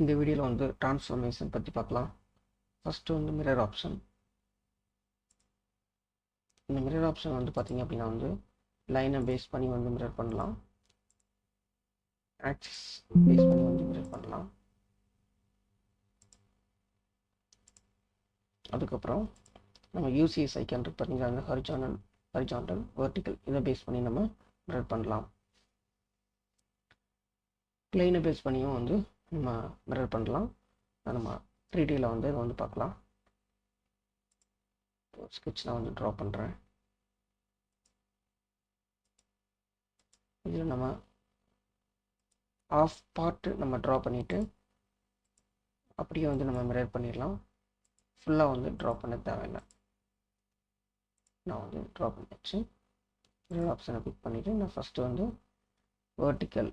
இந்த வீடியோவில் வந்து டிரான்ஸ்ஃபர்மேஷன் பற்றி பார்க்கலாம். ஃபஸ்ட்டு வந்து மிரர் ஆப்ஷன். இந்த மிரர் ஆப்ஷன் வந்து பார்த்திங்க அப்படின்னா வந்து லைனை பேஸ் பண்ணி வந்து மிரர் பண்ணலாம், ஆக்சிஸ் பேஸ் பண்ணி வந்து மிரர் பண்ணலாம். அதுக்கப்புறம் நம்ம யூசிஎஸ் ஐக்கான் இருக்கு பார்த்தீங்கன்னா, அந்த ஹரிஜாண்டல் வெர்டிக்கல் இதை பேஸ் பண்ணி நம்ம மிரர் பண்ணலாம். பிளெயினை பேஸ் பண்ணியும் வந்து நம்ம மிரர் பண்ணலாம். நம்ம 3Dயில் வந்து இதை வந்து பார்க்கலாம். ஸ்கெட்ச் நான் வந்து ட்ரா பண்ணுறேன். இதில் நம்ம ஆஃப் பார்ட்டு நம்ம ட்ரா பண்ணிவிட்டு அப்படியே வந்து நம்ம மிரர் பண்ணிடலாம். ஃபுல்லாக வந்து ட்ரா பண்ண தேவையில்லை. நான் வந்து ட்ரா பண்ணியாச்சு. மிரர் ஆப்ஷனை பிக் பண்ணிவிட்டு நான் ஃபஸ்ட்டு வந்து வெர்டிக்கல்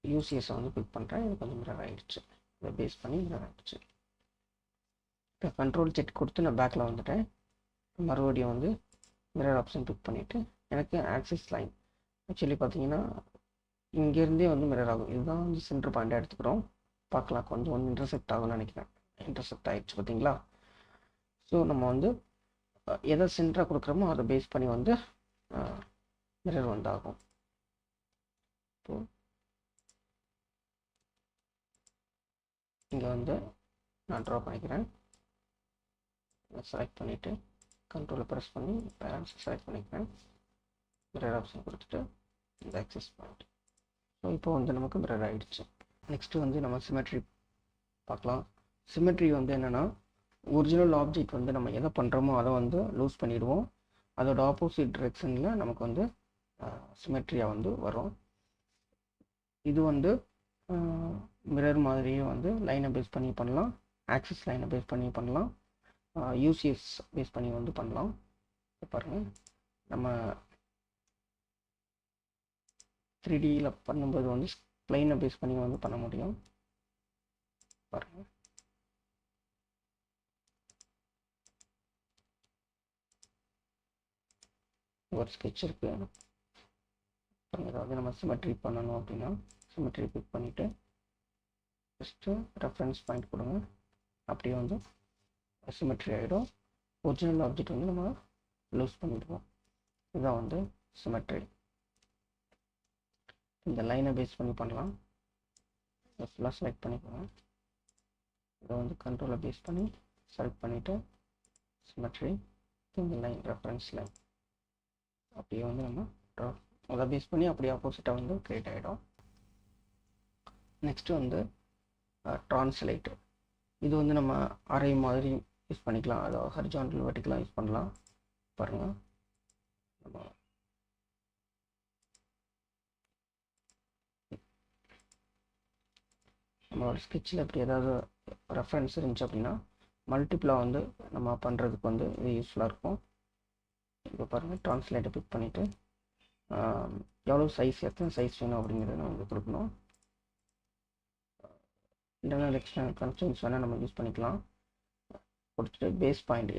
யூசிஎஸை வந்து பிக் பண்ணுறேன். எனக்கு வந்து மிரர் ஆகிடுச்சு. இதை பேஸ் பண்ணி மிரர் ஆகிடுச்சு. இப்போ கண்ட்ரோல் செட் கொடுத்து நான் பேக்கில் வந்துட்டேன். மறுபடியும் வந்து மிரர் ஆப்ஷன் பிக் பண்ணிவிட்டு எனக்கு ஆக்சிஸ் லைன் ஆக்சுவலி பார்த்தீங்கன்னா இங்கேருந்தே வந்து மிரர் ஆகும். இதுதான் வந்து சென்டர் பாயிண்டாக எடுத்துக்கிறோம். பார்க்கலாம், கொஞ்சம் வந்து இன்டர்செக்ட் ஆகும்னு நினைக்கிறேன். இன்டர்செக்ட் ஆகிடுச்சு பார்த்தீங்களா. ஸோ நம்ம வந்து எதை சென்டராக கொடுக்குறோமோ அதை பேஸ் பண்ணி வந்து மிரர் வந்து ஆகும். இப்போது இங்கே வந்து நான் ட்ரா பண்ணிக்கிறேன். செலக்ட் பண்ணிவிட்டு கண்ட்ரோலை ப்ரெஸ் பண்ணி பேலன்ஸ் செலக்ட் பண்ணிக்கிறேன். மிரர் ஆப்ஷன் கொடுத்துட்டு இந்த ஆக்சஸ் பாயிண்ட். ஸோ இப்போ வந்து நமக்கு மிரர் ஆகிடுச்சு. நெக்ஸ்ட்டு வந்து நம்ம சிமெட்ரி பார்க்கலாம். சிமெட்ரி வந்து என்னென்னா, ஒரிஜினல் ஆப்ஜெக்ட் வந்து நம்ம எதை பண்ணுறோமோ அதை வந்து லூஸ் பண்ணிடுவோம். அதோட ஆப்போசிட் டிரெக்ஷனில் நமக்கு வந்து சிமெட்ரியாக வந்து வரும். இது வந்து மிரர் மாதிரியே வந்து லைனை பேஸ் பண்ணி பண்ணலாம், ஆக்சிஸ் லைனை பேஸ் பண்ணி பண்ணலாம், யூசிஎஸ் பேஸ் பண்ணி வந்து பண்ணலாம். பாருங்கள், நம்ம 3Dயில் பண்ணும்போது வந்து ப்ளைனை பேஸ் பண்ணி வந்து பண்ண முடியும். பாருங்கள், ஒரு ஸ்கெட்ச் இருக்குது. அதாவது நம்ம சிமெட்ரி பண்ணணும் அப்படின்னா சிமெட்ரி பிக் பண்ணிவிட்டு ஜஸ்ட்டு ரெஃபரன்ஸ் பாயிண்ட் கொடுங்க. அப்படியே வந்து சிமெட்ரி ஆகிடும். ஒரிஜினல் ஆப்ஜெக்ட் வந்து நம்ம லூஸ் பண்ணிவிடுவோம். இதுதான் வந்து சிமெட்ரி. இந்த லைனை பேஸ் பண்ணி பண்ணலாம். ஃபுல்லாக செலக்ட் பண்ணிக்கோங்க. இதை வந்து கண்ட்ரோலை பேஸ் பண்ணி செலக்ட் பண்ணிவிட்டு சிமெட்ரி, இந்த லைன் ரெஃபரன்ஸ் லைன் அப்படியே வந்து நம்ம ட்ரா அதை பேஸ் பண்ணி அப்படியே ஆப்போசிட்டாக வந்து க்ரியேட் ஆகிடும். நெக்ஸ்ட்டு வந்து ட்ரான்ஸ்லேட். இது வந்து நம்ம அரை மாதிரி யூஸ் பண்ணிக்கலாம், அதாவது ஹரிஜாண்டல் வெர்டிக்கலாக யூஸ் பண்ணலாம். பாருங்கள், நம்ம நம்மளோட ஸ்கெட்சில் இப்படி ஏதாவது ரெஃபரன்ஸ் இருந்துச்சு அப்படின்னா மல்டிப்ளாக வந்து நம்ம பண்ணுறதுக்கு வந்து இது யூஸ்ஃபுல்லாக இருக்கும். இப்போ பாருங்கள், ட்ரான்ஸ்லேட்டை பிக் பண்ணிவிட்டு எவ்வளோ சைஸ், எத்தனை சைஸ் வேணும் அப்படிங்கிறத நம்ம வந்து கொடுக்கணும். இன்டர்னல் எக்ஸ்டர்னல் கன்ஸ்ட்ரெயின்ட்ஸ் வேணால் நம்ம யூஸ் பண்ணிக்கலாம். கொடுத்துட்டு பேஸ் பாயிண்ட்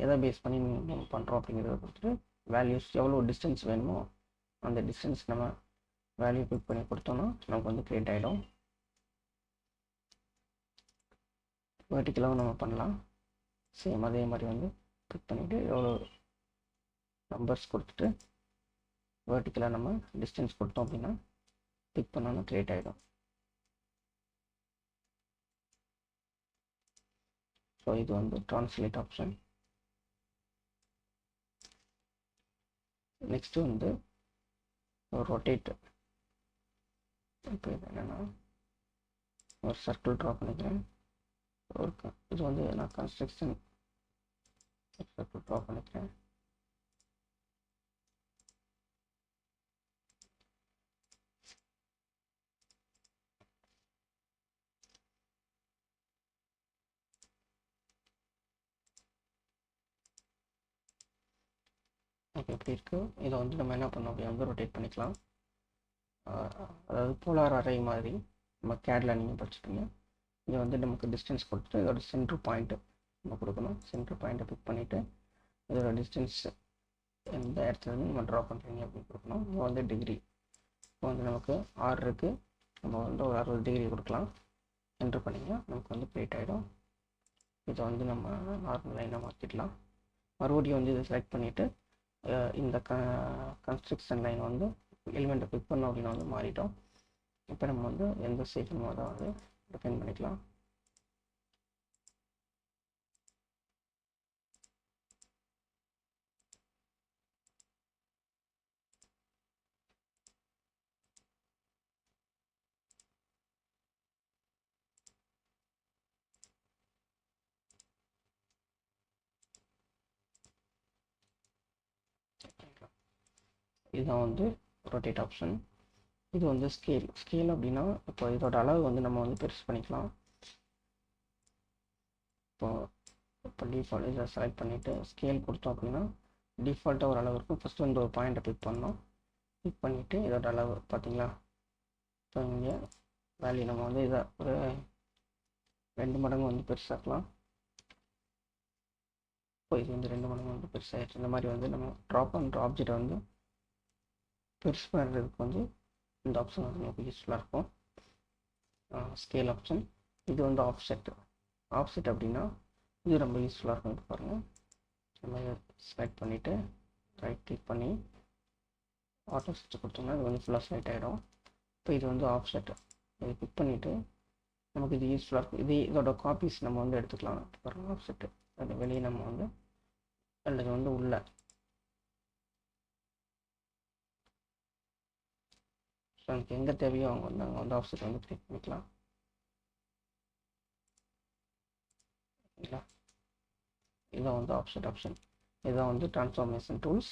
எதை பேஸ் பண்ணி நம்ம பண்ணுறோம் அப்படிங்கிறத கொடுத்துட்டு வேல்யூஸ் எவ்வளோ டிஸ்டன்ஸ் வேணுமோ அந்த டிஸ்டன்ஸ் நம்ம வேல்யூ பிக் பண்ணி கொடுத்தோன்னா நமக்கு வந்து க்ரியேட் ஆகிடும். வெர்டிக்கலாகவும் நம்ம பண்ணலாம். சேம் அதே மாதிரி வந்து பிக் பண்ணிவிட்டு எவ்வளோ நம்பர்ஸ் கொடுத்துட்டு வெர்டிக்கலாக நம்ம டிஸ்டன்ஸ் கொடுத்தோம் அப்படின்னா பிக் பண்ணோன்னா க்ரியேட் ஆகிடும். ஸோ இது வந்து ட்ரான்ஸ்லேட் ஆப்ஷன். நெக்ஸ்ட்டு வந்து ரொட்டேட். இப்போ இது என்னென்னா, ஒரு சர்க்கிள் ட்ரா பண்ணிக்கிறேன். இது வந்து நான் கன்ஸ்ட்ரக்ஷன் சர்க்கிள் ட்ரா பண்ணிக்கிறேன். ஓகே, எப்படி இருக்குது. இதை வந்து நம்ம என்ன பண்ணோம் அப்படின்னா வந்து ரொட்டேட் பண்ணிக்கலாம். அதாவது போலார் அரே மாதிரி நம்ம கேடில் நீங்கள் படிச்சுப்பீங்க. இங்கே வந்து நமக்கு டிஸ்டன்ஸ் கொடுத்துட்டு இதோட சென்ட்ரு பாயிண்ட்டு நம்ம கொடுக்கணும். சென்ட்ரு பாயிண்ட்டை பிக் பண்ணிவிட்டு இதோட டிஸ்டன்ஸ் எந்த இடத்துல இருந்து நம்ம ட்ரா பண்ணுறீங்க அப்படின்னு கொடுக்கணும். இங்கே வந்து டிகிரி. இப்போ வந்து நமக்கு 6 இருக்குது, நம்ம வந்து ஒரு 60 டிகிரி கொடுக்கலாம். என்ட்ரு பண்ணிங்கன்னா நமக்கு வந்து பிளேட் ஆகிடும். இதை வந்து நம்ம நார்மல் லைனாக மாற்றிடலாம். மறுபடியும் வந்து இதை செலக்ட் பண்ணிவிட்டு இந்த கன்ஸ்ட்ரக்ஷன் லைன் வந்து எலிமெண்ட்டை பிக் பண்ணோம் அப்படின்னா வந்து மாறிட்டோம். இப்போ நம்ம வந்து எந்த ஸ்டேஜுமோ அதை வந்து டிஃபைன் பண்ணிக்கலாம். இதுதான் வந்து ரொட்டேட் ஆப்ஷன். இது வந்து ஸ்கேல் அப்படின்னா இப்போ இதோட அளவு வந்து நம்ம வந்து பெருசு பண்ணிக்கலாம். இப்போ டிஃபால்ட் இதை செலக்ட் பண்ணிவிட்டு ஸ்கேல் கொடுத்தோம் அப்படின்னா டிஃபால்ட்டாக ஒரு அளவு இருக்கும். ஃபஸ்ட்டு வந்து ஒரு பாயிண்ட்டை பிக் பண்ணோம். பிக் பண்ணிவிட்டு இதோட அளவு பார்த்தீங்களா, இப்போ இங்கே வேல்யூ நம்ம வந்து இதை ஒரு 2 மடங்கு வந்து பெருசாக்கலாம். இப்போ இது வந்து 2 மடங்கு வந்து பெருசாகிடுச்சு. இந்த மாதிரி வந்து நம்ம ட்ராப் பண்ணுற ஆப்ஜெக்டை வந்து பெருசு பண்ணுறதுக்கு வந்து இந்த ஆப்ஷன் வந்து நமக்கு யூஸ்ஃபுல்லாக இருக்கும். Scale option. இது வந்து ஆஃப்செட். ஆஃப்செட் அப்படின்னா இது ரொம்ப யூஸ்ஃபுல்லாக இருக்கும். இப்போ பாருங்கள், நம்ம செலக்ட் பண்ணிவிட்டு ரைட் கிளிக் பண்ணி ஆட்டோ ஸ்விட்ச் கொடுத்தோம்னா இது வந்து ஃபுல்லாக செலக்ட் ஆகிடும். இப்போ இது வந்து ஆஃப்செட். இதை கிளிக் பண்ணிவிட்டு நமக்கு இது யூஸ்ஃபுல்லாக இருக்கும். இதோட காப்பீஸ் நம்ம வந்து எடுத்துக்கலாம். பாருங்கள், ஆஃப்செட்டு அது வெளியே நம்ம வந்து அல்லது வந்து உள்ள ஸோ நமக்கு எங்கே தேவையோ அவங்க வந்து அங்கே வந்து ஆஃப்செட் வந்து கிளிக் பண்ணிக்கலாம். ஓகேங்களா, இதுதான் வந்து ஆஃப்செட் ஆப்ஷன். இதுதான் வந்து ட்ரான்ஸ்ஃபார்மேஷன் டூல்ஸ்.